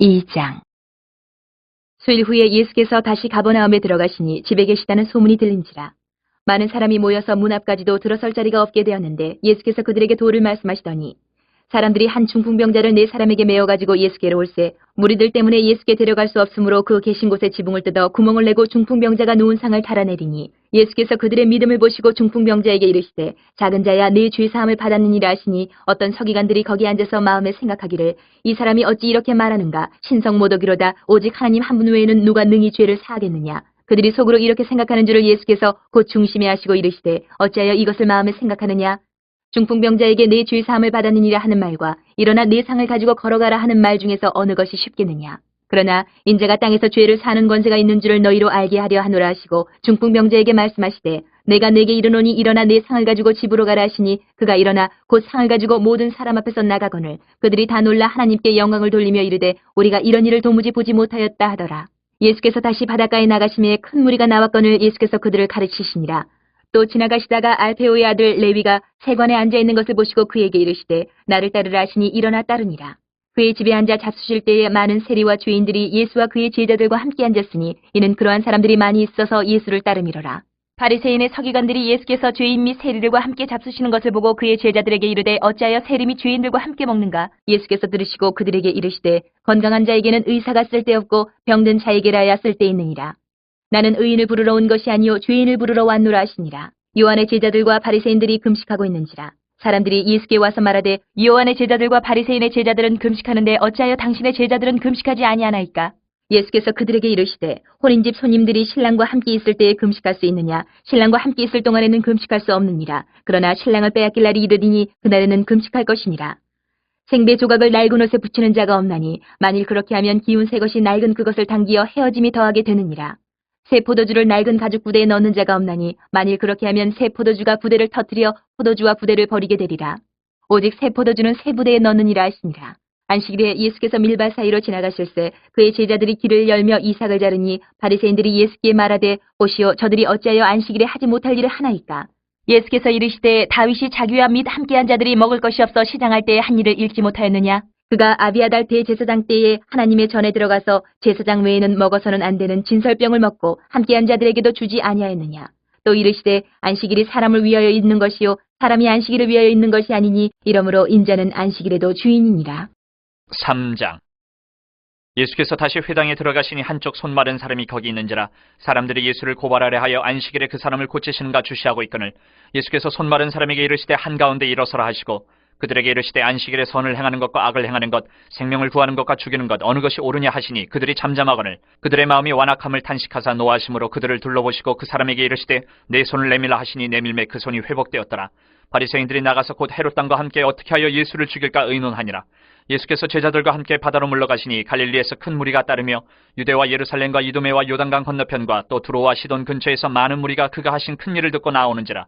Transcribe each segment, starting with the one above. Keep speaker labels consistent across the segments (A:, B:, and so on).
A: 2장. 수일 후에 예수께서 다시 가버나움에 들어가시니 집에 계시다는 소문이 들린지라. 많은 사람이 모여서 문 앞까지도 들어설 자리가 없게 되었는데 예수께서 그들에게 도를 말씀하시더니 사람들이 한 중풍병자를 4사람에게 메어가지고 예수께로 올세 무리들 때문에 예수께 데려갈 수 없으므로 그 계신 곳에 지붕을 뜯어 구멍을 내고 중풍병자가 누운 상을 달아내리니 예수께서 그들의 믿음을 보시고 중풍병자에게 이르시되 작은 자야 네 죄사함을 받았느니라 하시니 어떤 서기관들이 거기 앉아서 마음에 생각하기를 이 사람이 어찌 이렇게 말하는가 신성 모독이로다 오직 하나님 한 분 외에는 누가 능히 죄를 사하겠느냐. 그들이 속으로 이렇게 생각하는 줄을 예수께서 곧 중심에 하시고 이르시되 어찌하여 이것을 마음에 생각하느냐. 중풍병자에게 내 죄사함을 받았느니라 하는 말과 일어나 내 상을 가지고 걸어가라 하는 말 중에서 어느 것이 쉽겠느냐. 그러나 인자가 땅에서 죄를 사는 권세가 있는 줄을 너희로 알게 하려 하노라 하시고 중풍병자에게 말씀하시되 내가 내게 이르노니 일어나 내 상을 가지고 집으로 가라 하시니 그가 일어나 곧 상을 가지고 모든 사람 앞에서 나가거늘 그들이 다 놀라 하나님께 영광을 돌리며 이르되 우리가 이런 일을 도무지 보지 못하였다 하더라. 예수께서 다시 바닷가에 나가심에 큰 무리가 나왔거늘 예수께서 그들을 가르치시니라. 또 지나가시다가 알페오의 아들 레위가 세관에 앉아있는 것을 보시고 그에게 이르시되 나를 따르라 하시니 일어나 따르니라. 그의 집에 앉아 잡수실 때에 많은 세리와 죄인들이 예수와 그의 제자들과 함께 앉았으니 이는 그러한 사람들이 많이 있어서 예수를 따름이로라. 바리새인의 서기관들이 예수께서 죄인 및 세리들과 함께 잡수시는 것을 보고 그의 제자들에게 이르되 어찌하여 세리 및 죄인들과 함께 먹는가. 예수께서 들으시고 그들에게 이르시되 건강한 자에게는 의사가 쓸데없고 병든 자에게라야 쓸데있느니라. 나는 의인을 부르러 온 것이 아니요 죄인을 부르러 왔노라 하시니라. 요한의 제자들과 바리새인들이 금식하고 있는지라. 사람들이 예수께 와서 말하되 요한의 제자들과 바리새인의 제자들은 금식하는데 어찌하여 당신의 제자들은 금식하지 아니하나이까. 예수께서 그들에게 이르시되 혼인집 손님들이 신랑과 함께 있을 때에 금식할 수 있느냐. 신랑과 함께 있을 동안에는 금식할 수 없느니라. 그러나 신랑을 빼앗길 날이 이르리니 그날에는 금식할 것이니라. 생배 조각을 낡은 옷에 붙이는 자가 없나니 만일 그렇게 하면 기운 새 것이 낡은 그것을 당기어 헤어짐이 더하게 되느니라. 새 포도주를 낡은 가죽 부대에 넣는 자가 없나니 만일 그렇게 하면 새 포도주가 부대를 터뜨려 포도주와 부대를 버리게 되리라. 오직 새 포도주는 새 부대에 넣느니라 하시니라. 안식일에 예수께서 밀밭 사이로 지나가실새 그의 제자들이 길을 열며 이삭을 자르니 바리새인들이 예수께 말하되 보시오 저들이 어찌하여 안식일에 하지 못할 일을 하나이까. 예수께서 이르시되 다윗이 자기와 및 함께한 자들이 먹을 것이 없어 시장할 때에 한 일을 읽지 못하였느냐. 그가 아비아달 대제사장 때에 하나님의 전에 들어가서 제사장 외에는 먹어서는 안 되는 진설병을 먹고 함께한 자들에게도 주지 아니하였느냐. 또 이르시되 안식일이 사람을 위하여 있는 것이요 사람이 안식일을 위하여 있는 것이 아니니 이러므로 인자는 안식일에도 주인이니라.
B: 3장. 예수께서 다시 회당에 들어가시니 한쪽 손 마른 사람이 거기 있는지라. 사람들이 예수를 고발하려 하여 안식일에 그 사람을 고치시는가 주시하고 있거늘 예수께서 손 마른 사람에게 이르시되 한가운데 일어서라 하시고 그들에게 이르시되 안식일에 선을 행하는 것과 악을 행하는 것, 생명을 구하는 것과 죽이는 것 어느 것이 옳으냐 하시니 그들이 잠잠하거늘 그들의 마음이 완악함을 탄식하사 노하심으로 그들을 둘러보시고 그 사람에게 이르시되 내 손을 내밀라 하시니 내밀매 그 손이 회복되었더라. 바리새인들이 나가서 곧 헤롯 왕과 함께 어떻게 하여 예수를 죽일까 의논하니라. 예수께서 제자들과 함께 바다로 물러가시니 갈릴리에서 큰 무리가 따르며 유대와 예루살렘과 이두메와 요단강 건너편과 또 두로와 시돈 근처에서 많은 무리가 그가 하신 큰 일을 듣고 나오는지라.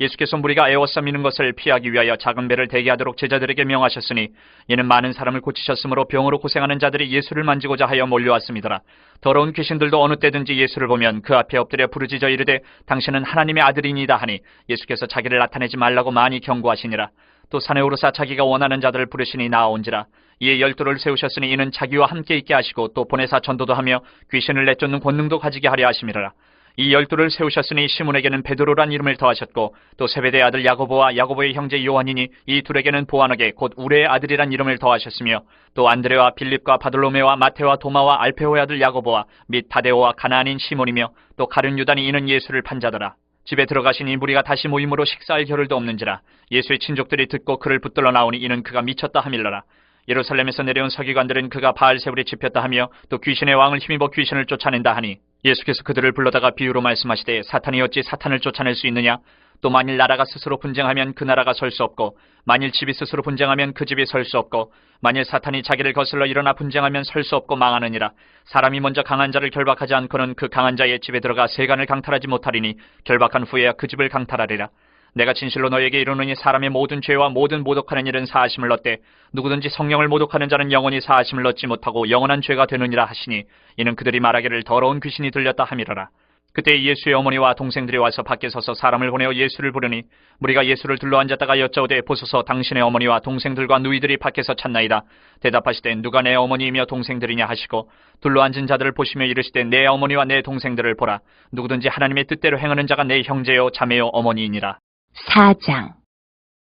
B: 예수께서 무리가 애워싸 미는 것을 피하기 위하여 작은 배를 대기하도록 제자들에게 명하셨으니 이는 많은 사람을 고치셨으므로 병으로 고생하는 자들이 예수를 만지고자 하여 몰려왔음이더라. 더러운 귀신들도 어느 때든지 예수를 보면 그 앞에 엎드려 부르짖어 이르되 당신은 하나님의 아들이니이다 하니 예수께서 자기를 나타내지 말라고 많이 경고하시니라. 또 산에 오르사 자기가 원하는 자들을 부르시니 나아온지라. 이에 12를 세우셨으니 이는 자기와 함께 있게 하시고 또 보내사 전도도 하며 귀신을 내쫓는 권능도 가지게 하려 하심이라. 이 12를 세우셨으니 시몬에게는 베드로란 이름을 더하셨고 또 세베대의 아들 야고보와 야고보의 형제 요한이니 이 둘에게는 보아너게 곧 우레의 아들이란 이름을 더하셨으며 또 안드레와 빌립과 바돌로메와 마테와 도마와 알페오의 아들 야고보와 및 타데오와 가나안인 시몬이며 또 가룟 유다니 이는 예수를 판 자더라. 집에 들어가시니 무리가 다시 모임으로 식사할 겨를도 없는지라. 예수의 친족들이 듣고 그를 붙들러 나오니 이는 그가 미쳤다 함일러라. 예루살렘에서 내려온 서기관들은 그가 바알세불에 집혔다 하며 또 귀신의 왕을 힘입어 귀신을 쫓아낸다 하니 예수께서 그들을 불러다가 비유로 말씀하시되 사탄이 어찌 사탄을 쫓아낼 수 있느냐. 또 만일 나라가 스스로 분쟁하면 그 나라가 설 수 없고 만일 집이 스스로 분쟁하면 그 집이 설 수 없고 만일 사탄이 자기를 거슬러 일어나 분쟁하면 설 수 없고 망하느니라. 사람이 먼저 강한 자를 결박하지 않고는 그 강한 자의 집에 들어가 세간을 강탈하지 못하리니 결박한 후에야 그 집을 강탈하리라. 내가 진실로 너에게 이르노니 사람의 모든 죄와 모든 모독하는 일은 사하심을 얻되 누구든지 성령을 모독하는 자는 영원히 사하심을 얻지 못하고 영원한 죄가 되느니라 하시니 이는 그들이 말하기를 더러운 귀신이 들렸다 함이러라. 그때 예수의 어머니와 동생들이 와서 밖에 서서 사람을 보내어 예수를 부르니 무리가 예수를 둘러앉았다가 여짜오되 보소서 당신의 어머니와 동생들과 누이들이 밖에서 찾나이다. 대답하시되 누가 내 어머니이며 동생들이냐 하시고 둘러앉은 자들을 보시며 이르시되 내 어머니와 내 동생들을 보라. 누구든지 하나님의 뜻대로 행하는 자가 내 형제요 자매요 어머니이니라.
A: 4장.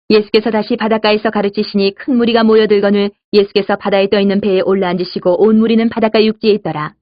A: 예수께서 다시 바닷가에서 가르치시니 큰 무리가 모여들거늘 예수께서 바다에 떠있는 배에 올라앉으시고 온 무리는 바닷가 육지에 있더라.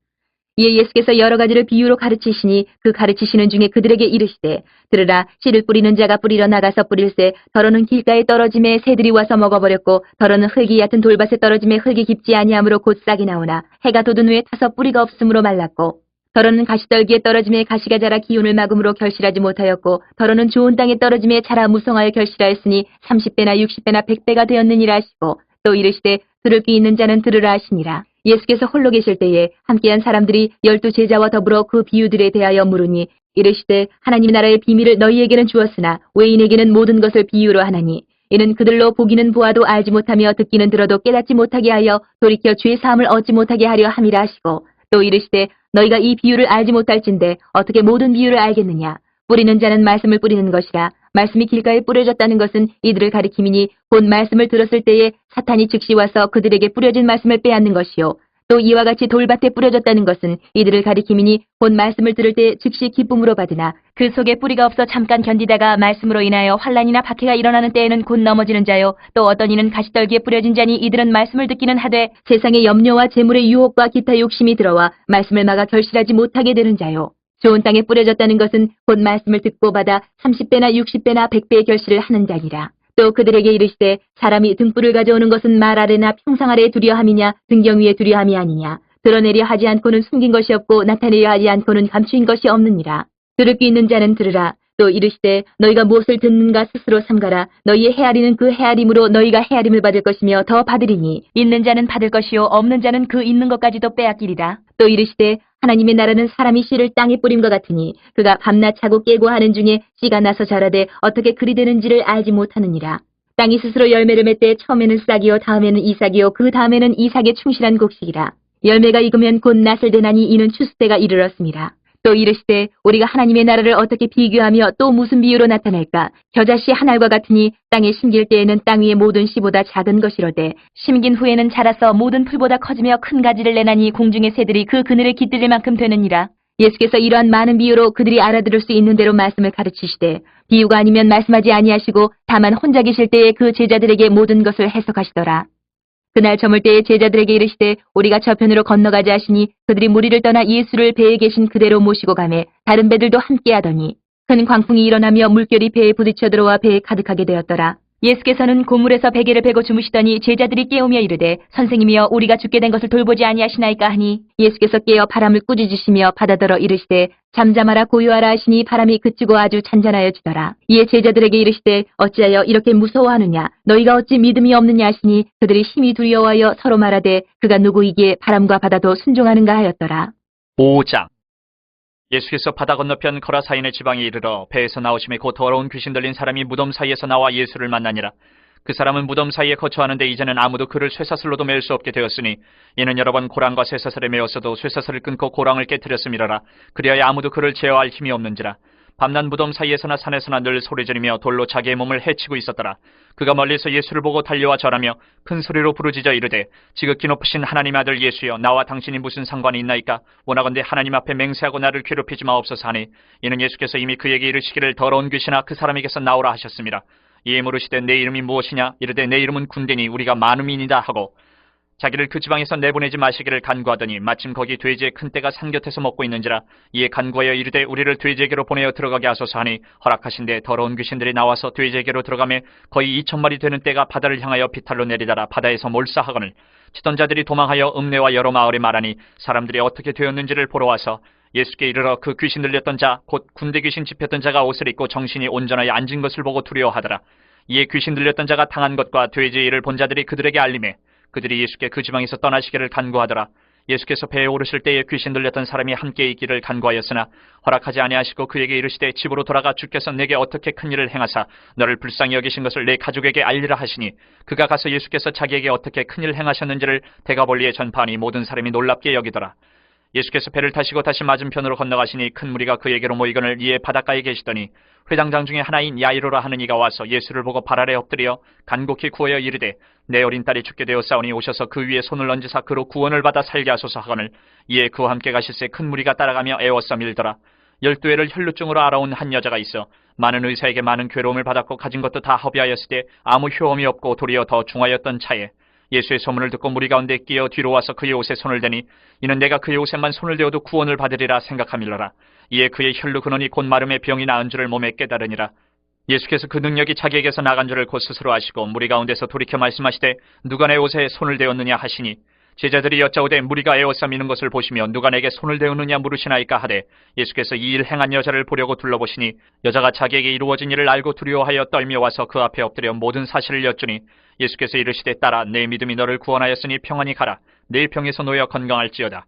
A: 이에 예수께서 여러 가지를 비유로 가르치시니 그 가르치시는 중에 그들에게 이르시되 들으라 씨를 뿌리는 자가 뿌리러 나가서 뿌릴새 더러는 길가에 떨어짐에 새들이 와서 먹어버렸고 더러는 흙이 얕은 돌밭에 떨어짐에 흙이 깊지 아니하므로 곧 싹이 나오나 해가 돋은 후에 타서 뿌리가 없으므로 말랐고 더러는 가시떨기에 떨어짐에 가시가 자라 기운을 막음으로 결실하지 못하였고 더러는 좋은 땅에 떨어짐에 자라 무성하여 결실하였으니 30배나 60배나 100배가 되었느니라 하시고 또 이르시되 들을 귀 있는 자는 들으라 하시니라. 예수께서 홀로 계실 때에 함께한 사람들이 12 제자와 더불어 그 비유들에 대하여 물으니 이르시되 하나님 나라의 비밀을 너희에게는 주었으나 외인에게는 모든 것을 비유로 하나니 이는 그들로 보기는 보아도 알지 못하며 듣기는 들어도 깨닫지 못하게 하여 돌이켜 죄 사함을 얻지 못하게 하려 함이라 하시고 또 이르시되 너희가 이 비유를 알지 못할진대 어떻게 모든 비유를 알겠느냐. 뿌리는 자는 말씀을 뿌리는 것이라. 말씀이 길가에 뿌려졌다는 것은 이들을 가리킴이니 곧 말씀을 들었을 때에 사탄이 즉시 와서 그들에게 뿌려진 말씀을 빼앗는 것이요. 또 이와 같이 돌밭에 뿌려졌다는 것은 이들을 가리킴이니 곧 말씀을 들을 때 즉시 기쁨으로 받으나 그 속에 뿌리가 없어 잠깐 견디다가 말씀으로 인하여 환난이나 박해가 일어나는 때에는 곧 넘어지는 자요. 또 어떤 이는 가시떨기에 뿌려진 자니 이들은 말씀을 듣기는 하되 세상의 염려와 재물의 유혹과 기타 욕심이 들어와 말씀을 막아 결실하지 못하게 되는 자요. 좋은 땅에 뿌려졌다는 것은 곧 말씀을 듣고 받아 30배나 60배나 100배의 결실을 하는 자니라. 또 그들에게 이르시되 사람이 등불을 가져오는 것은 말 아래나 평상 아래에 두려함이냐 등경 위에 두려함이 아니냐. 드러내려 하지 않고는 숨긴 것이 없고 나타내려 하지 않고는 감추인 것이 없느니라. 들을 귀 있는 자는 들으라. 또 이르시되 너희가 무엇을 듣는가 스스로 삼가라. 너희의 헤아리는 그 헤아림으로 너희가 헤아림을 받을 것이며 더 받으리니 있는 자는 받을 것이요 없는 자는 그 있는 것까지도 빼앗기리라. 또 이르시되 하나님의 나라는 사람이 씨를 땅에 뿌림과 같으니 그가 밤낮 자고 깨고 하는 중에 씨가 나서 자라되 어떻게 그리 되는지를 알지 못하느니라. 땅이 스스로 열매를 맺되 처음에는 싹이요 다음에는 이삭이요 그 다음에는 이삭의 충실한 곡식이라. 열매가 익으면 곧 낫을 되나니 이는 추수 때가 이르렀습니다. 또 이르시되 우리가 하나님의 나라를 어떻게 비교하며 또 무슨 비유로 나타낼까. 겨자씨 한 알과 같으니 땅에 심길 때에는 땅 위의 모든 씨보다 작은 것이로되 심긴 후에는 자라서 모든 풀보다 커지며 큰 가지를 내나니 공중의 새들이 그 그늘에 깃들릴 만큼 되느니라. 예수께서 이러한 많은 비유로 그들이 알아들을 수 있는 대로 말씀을 가르치시되 비유가 아니면 말씀하지 아니하시고 다만 혼자 계실 때에 그 제자들에게 모든 것을 해석하시더라. 그날 저물 때에 제자들에게 이르시되 우리가 저편으로 건너가자 하시니 그들이 무리를 떠나 예수를 배에 계신 그대로 모시고 가매 다른 배들도 함께 하더니 큰 광풍이 일어나며 물결이 배에 부딪혀 들어와 배에 가득하게 되었더라. 예수께서는 고물에서 베개를 베고 주무시더니 제자들이 깨우며 이르되 선생님이여 우리가 죽게 된 것을 돌보지 아니하시나이까 하니 예수께서 깨어 바람을 꾸짖으시며 바다더러 이르시되 잠잠하라 고요하라 하시니 바람이 그치고 아주 잔잔하여지더라. 이에 제자들에게 이르시되 어찌하여 이렇게 무서워하느냐 너희가 어찌 믿음이 없느냐 하시니 그들이 심히 두려워하여 서로 말하되 그가 누구이기에 바람과 바다도 순종하는가 하였더라.
B: 5장. 예수께서 바다 건너편 거라사인의 지방에 이르러 배에서 나오심에 곧 더러운 귀신 들린 사람이 무덤 사이에서 나와 예수를 만나니라. 그 사람은 무덤 사이에 거처하는데 이제는 아무도 그를 쇠사슬로도 맬 수 없게 되었으니 이는 여러 번 고랑과 쇠사슬에 매었어도 쇠사슬을 끊고 고랑을 깨뜨렸음이라라. 그리하여 아무도 그를 제어할 힘이 없는지라. 밤낮 무덤 사이에서나 산에서나 늘 소리지르며 돌로 자기의 몸을 해치고 있었더라. 그가 멀리서 예수를 보고 달려와 절하며 큰 소리로 부르짖어 이르되 지극히 높으신 하나님 아들 예수여 나와 당신이 무슨 상관이 있나이까. 원하건대 하나님 앞에 맹세하고 나를 괴롭히지 마옵소서 하니 이는 예수께서 이미 그에게 이르시기를 더러운 귀신아 그 사람에게서 나오라 하셨습니다. 이에 물으시되 내 이름이 무엇이냐. 이르되 내 이름은 군대니 우리가 많음이니이다 하고 자기를 그 지방에서 내보내지 마시기를 간구하더니 마침 거기 돼지의 큰 떼가 산 곁에서 먹고 있는지라. 이에 간구하여 이르되 우리를 돼지에게로 보내어 들어가게 하소서 하니 허락하신데 더러운 귀신들이 나와서 돼지에게로 들어가매 거의 2,000마리 되는 떼가 바다를 향하여 비탈로 내리다라 바다에서 몰사하거늘 치던 자들이 도망하여 읍내와 여러 마을에 말하니 사람들이 어떻게 되었는지를 보러 와서 예수께 이르러 그 귀신 들렸던 자 곧 군대 귀신 집혔던 자가 옷을 입고 정신이 온전하여 앉은 것을 보고 두려워하더라. 이에 귀신 들렸던 자가 당한 것과 돼지의 일을 본 자들이 그들에게 알림해 그들이 예수께 그 지방에서 떠나시기를 간구하더라. 예수께서 배에 오르실 때에 귀신 들렸던 사람이 함께 있기를 간구하였으나 허락하지 아니하시고 그에게 이르시되 집으로 돌아가 주께서 내게 어떻게 큰 일을 행하사 너를 불쌍히 여기신 것을 내 가족에게 알리라 하시니 그가 가서 예수께서 자기에게 어떻게 큰 일을 행하셨는지를 대가볼리에 전파하니 모든 사람이 놀랍게 여기더라. 예수께서 배를 타시고 다시 맞은편으로 건너가시니 큰 무리가 그에게로 모이거늘 이에 바닷가에 계시더니 회당장 중에 하나인 야이로라 하는 이가 와서 예수를 보고 발 아래 엎드려 간곡히 구하여 이르되 내 어린 딸이 죽게 되었사오니 오셔서 그 위에 손을 얹으사 그로 구원을 받아 살게 하소서 하거늘 이에 그와 함께 가실새 큰 무리가 따라가며 애워싸 밀더라. 12해를 혈루증으로 알아온 한 여자가 있어 많은 의사에게 많은 괴로움을 받았고 가진 것도 다 허비하였을 때 아무 효험이 없고 도리어 더 중하였던 차에 예수의 소문을 듣고 무리 가운데 끼어 뒤로 와서 그의 옷에 손을 대니 이는 내가 그의 옷에만 손을 대어도 구원을 받으리라 생각함일러라. 이에 그의 혈루 근원이 곧 마름의 병이 나은 줄을 몸에 깨달으니라. 예수께서 그 능력이 자기에게서 나간 줄을 곧 스스로 아시고 무리 가운데서 돌이켜 말씀하시되 누가 내 옷에 손을 대었느냐 하시니 제자들이 여짜오되 무리가 에워싸 미는 것을 보시며 누가 내게 손을 대었느냐 물으시나이까 하되 예수께서 이 일 행한 여자를 보려고 둘러보시니 여자가 자기에게 이루어진 일을 알고 두려워하여 떨며 와서 그 앞에 엎드려 모든 사실을 여쭈니 예수께서 이르시되 딸아 내 믿음이 너를 구원하였으니 평안히 가라. 내 병에서 놓여 건강할지어다.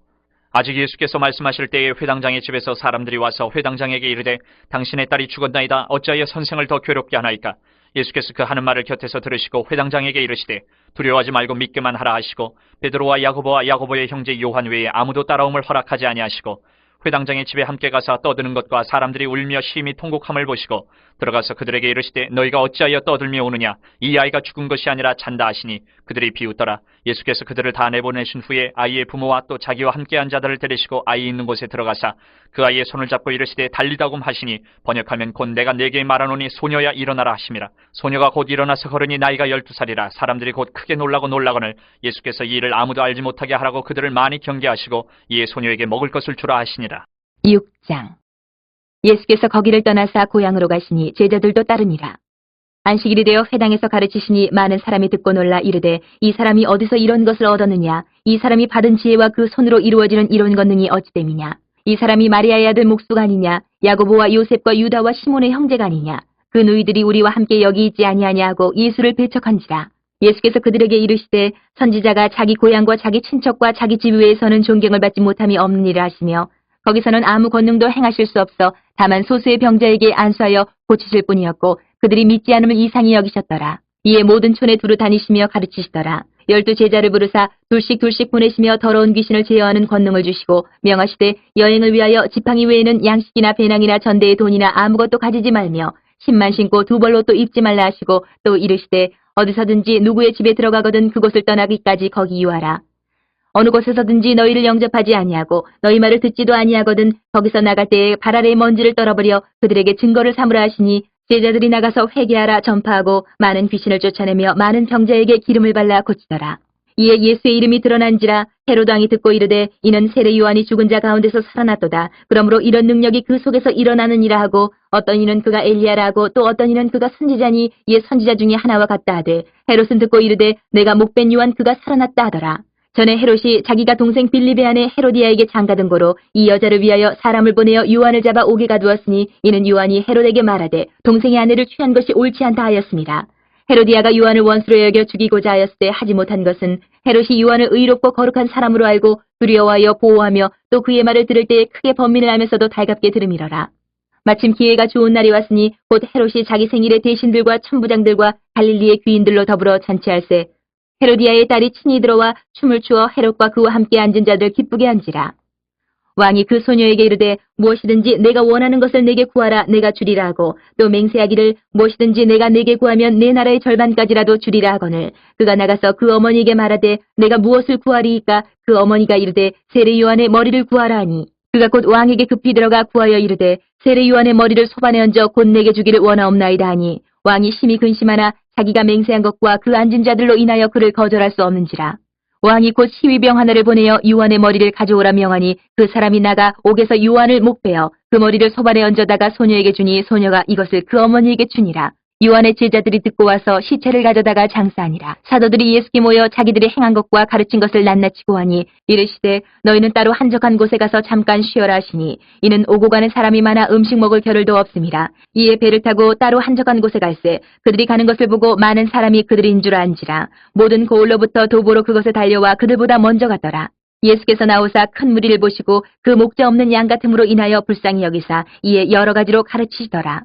B: 아직 예수께서 말씀하실 때에 회당장의 집에서 사람들이 와서 회당장에게 이르되 당신의 딸이 죽었나이다. 어찌하여 선생을 더 괴롭게 하나이까. 예수께서 그 하는 말을 곁에서 들으시고 회당장에게 이르시되 두려워하지 말고 믿기만 하라 하시고 베드로와 야고보와 야고보의 형제 요한 외에 아무도 따라옴을 허락하지 아니하시고 회당장의 집에 함께 가서 떠드는 것과 사람들이 울며 심히 통곡함을 보시고 들어가서 그들에게 이르시되 너희가 어찌하여 떠들며 오느냐. 이 아이가 죽은 것이 아니라 잔다 하시니 그들이 비웃더라. 예수께서 그들을 다 내보내신 후에 아이의 부모와 또 자기와 함께한 자들을 데리시고 아이 있는 곳에 들어가사 그 아이의 손을 잡고 이르시되 달리다굼 하시니 번역하면 곧 내가 네게 말하노니 소녀야 일어나라 하심이라. 소녀가 곧 일어나서 걸으니 나이가 12살이라. 사람들이 곧 크게 놀라거늘 예수께서 이 일을 아무도 알지 못하게 하라고 그들을 많이 경계하시고 이에 소녀에게 먹을 것을 주라 하시니라.
A: 6장. 예수께서 거기를 떠나사 고향으로 가시니 제자들도 따르니라. 안식일이 되어 회당에서 가르치시니 많은 사람이 듣고 놀라 이르되 이 사람이 어디서 이런 것을 얻었느냐. 이 사람이 받은 지혜와 그 손으로 이루어지는 이런 권능이 어찌됨이냐. 이 사람이 마리아의 아들 목수가 아니냐. 야고보와 요셉과 유다와 시몬의 형제가 아니냐. 그 누이들이 우리와 함께 여기 있지 아니하냐 하고 예수를 배척한지라. 예수께서 그들에게 이르시되 선지자가 자기 고향과 자기 친척과 자기 집 외에서는 존경을 받지 못함이 없느니라 하시며 거기서는 아무 권능도 행하실 수 없어 다만 소수의 병자에게 안수하여 고치실 뿐이었고 그들이 믿지 않음을 이상히 여기셨더라. 이에 모든 촌에 두루 다니시며 가르치시더라. 12 제자를 부르사 둘씩 보내시며 더러운 귀신을 제어하는 권능을 주시고 명하시되 여행을 위하여 지팡이 외에는 양식이나 배낭이나 전대의 돈이나 아무것도 가지지 말며 신만 신고 두 벌로 또 입지 말라 하시고 또 이르시되 어디서든지 누구의 집에 들어가거든 그곳을 떠나기까지 거기 유하라. 어느 곳에서든지 너희를 영접하지 아니하고 너희 말을 듣지도 아니하거든 거기서 나갈 때에 발 아래의 먼지를 떨어버려 그들에게 증거를 삼으라 하시니 제자들이 나가서 회개하라 전파하고 많은 귀신을 쫓아내며 많은 병자에게 기름을 발라 고치더라. 이에 예수의 이름이 드러난지라 헤로드 왕이 듣고 이르되 이는 세례 요한이 죽은 자 가운데서 살아났도다. 그러므로 이런 능력이 그 속에서 일어나느니라 하고 어떤 이는 그가 엘리야라 하고 또 어떤 이는 그가 선지자니 이에 선지자 중에 하나와 같다 하되 헤롯은 듣고 이르되 내가 목벤 요한 그가 살아났다 하더라. 전에 헤롯이 자기가 동생 빌립의 아내 헤로디아에게 장가든 고로 이 여자를 위하여 사람을 보내어 요한을 잡아 오게 가두었으니 이는 요한이 헤롯에게 말하되 동생의 아내를 취한 것이 옳지 않다 하였습니다. 헤로디아가 요한을 원수로 여겨 죽이고자 하였을 때 하지 못한 것은 헤롯이 요한을 의롭고 거룩한 사람으로 알고 두려워하여 보호하며 또 그의 말을 들을 때에 크게 번민을 하면서도 달갑게 들음이러라. 마침 기회가 좋은 날이 왔으니 곧 헤롯이 자기 생일에 대신들과 천부장들과 갈릴리의 귀인들로 더불어 잔치할세 헤로디아의 딸이 친히 들어와 춤을 추어 헤롯과 그와 함께 앉은 자들 기쁘게 한지라. 왕이 그 소녀에게 이르되 무엇이든지 내가 원하는 것을 내게 구하라 내가 주리라 하고 또 맹세하기를 무엇이든지 내가 내게 구하면 내 나라의 절반까지라도 주리라 하거늘 그가 나가서 그 어머니에게 말하되 내가 무엇을 구하리이까 그 어머니가 이르되 세례 요한의 머리를 구하라 하니 그가 곧 왕에게 급히 들어가 구하여 이르되 세례 요한의 머리를 소반에 얹어 곧 내게 주기를 원하옵나이다 하니 왕이 심히 근심하나 자기가 맹세한 것과 그 앉은 자들로 인하여 그를 거절할 수 없는지라. 왕이 곧 시위병 하나를 보내어 요한의 머리를 가져오라 명하니 그 사람이 나가 옥에서 요한을 목베어 그 머리를 소반에 얹어다가 소녀에게 주니 소녀가 이것을 그 어머니에게 주니라. 요한의 제자들이 듣고 와서 시체를 가져다가 장사하니라. 사도들이 예수께 모여 자기들이 행한 것과 가르친 것을 낱낱이 고하니 이르시되 너희는 따로 한적한 곳에 가서 잠깐 쉬어라 하시니 이는 오고 가는 사람이 많아 음식 먹을 겨를도 없음이라. 이에 배를 타고 따로 한적한 곳에 갈새 그들이 가는 것을 보고 많은 사람이 그들인 줄 안지라. 모든 고을로부터 도보로 그것에 달려와 그들보다 먼저 갔더라. 예수께서 나오사 큰 무리를 보시고 그 목자 없는 양 같음으로 인하여 불쌍히 여기사 이에 여러 가지로 가르치시더라.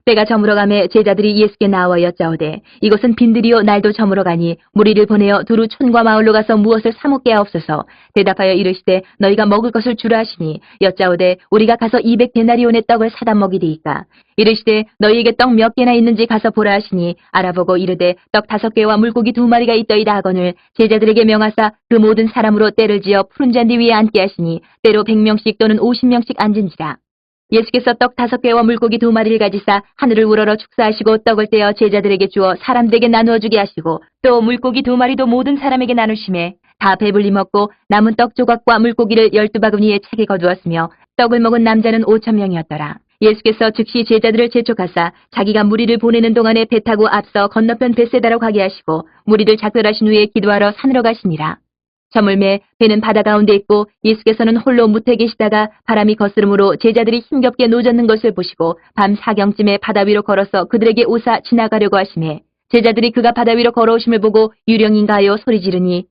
A: 때가 저물어가매 제자들이 예수께 나와 여짜오되 이곳은 빈들이요 날도 저물어가니 무리를 보내어 두루 촌과 마을로 가서 무엇을 사 먹게 하옵소서. 대답하여 이르시되 너희가 먹을 것을 주라 하시니 여짜오되 우리가 가서 200데나리온의 떡을 사다 먹이리이까. 이르시되 너희에게 떡 몇 개나 있는지 가서 보라 하시니 알아보고 이르되 떡 5개와 물고기 2마리가 있더이다 하거늘 제자들에게 명하사 그 모든 사람으로 때를 지어 푸른 잔디 위에 앉게 하시니 때로 100명씩 또는 50명씩 앉은지라. 예수께서 떡 5개와 물고기 2마리를 가지사 하늘을 우러러 축사하시고 떡을 떼어 제자들에게 주어 사람들에게 나누어 주게 하시고 또 물고기 2마리도 모든 사람에게 나누시매 다 배불리 먹고 남은 떡 조각과 물고기를 12바구니에 차게 거두었으며 떡을 먹은 남자는 5,000명이었더라. 예수께서 즉시 제자들을 재촉하사 자기가 무리를 보내는 동안에 배 타고 앞서 건너편 벳세다로 가게 하시고 무리를 작별하신 후에 기도하러 산으로 가시니라. 저물매 배는 바다 가운데 있고 예수께서는 홀로 무태 계시다가 바람이 거스름으로 제자들이 힘겹게 노젓는 것을 보시고 밤 4경쯤에 바다 위로 걸어서 그들에게 오사 지나가려고 하시매 제자들이 그가 바다 위로 걸어오심을 보고 유령인가 하여 소리 지르니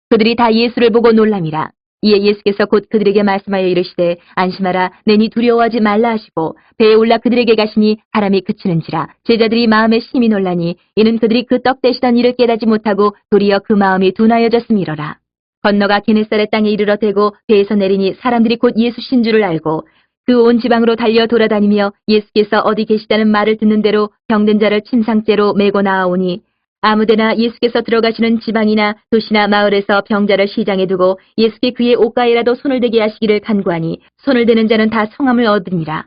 A: 그들이 다 예수를 보고 놀람이라. 이에 예수께서 곧 그들에게 말씀하여 이르시되 안심하라 내니 두려워하지 말라 하시고 배에 올라 그들에게 가시니 바람이 그치는지라. 제자들이 마음에 심히 놀라니 이는 그들이 그 떡 되시던 일을 깨닫지 못하고 도리어 그 마음이 둔하여졌음이로라. 건너가 게네사렛 땅에 이르러 대고 배에서 내리니 사람들이 곧 예수신 줄을 알고 그 온 지방으로 달려 돌아다니며 예수께서 어디 계시다는 말을 듣는 대로 병든 자를 침상째로 메고 나아오니 아무데나 예수께서 들어가시는 지방이나 도시나 마을에서 병자를 시장에 두고 예수께 그의 옷가에라도 손을 대게 하시기를 간구하니 손을 대는 자는 다 성함을 얻으니라.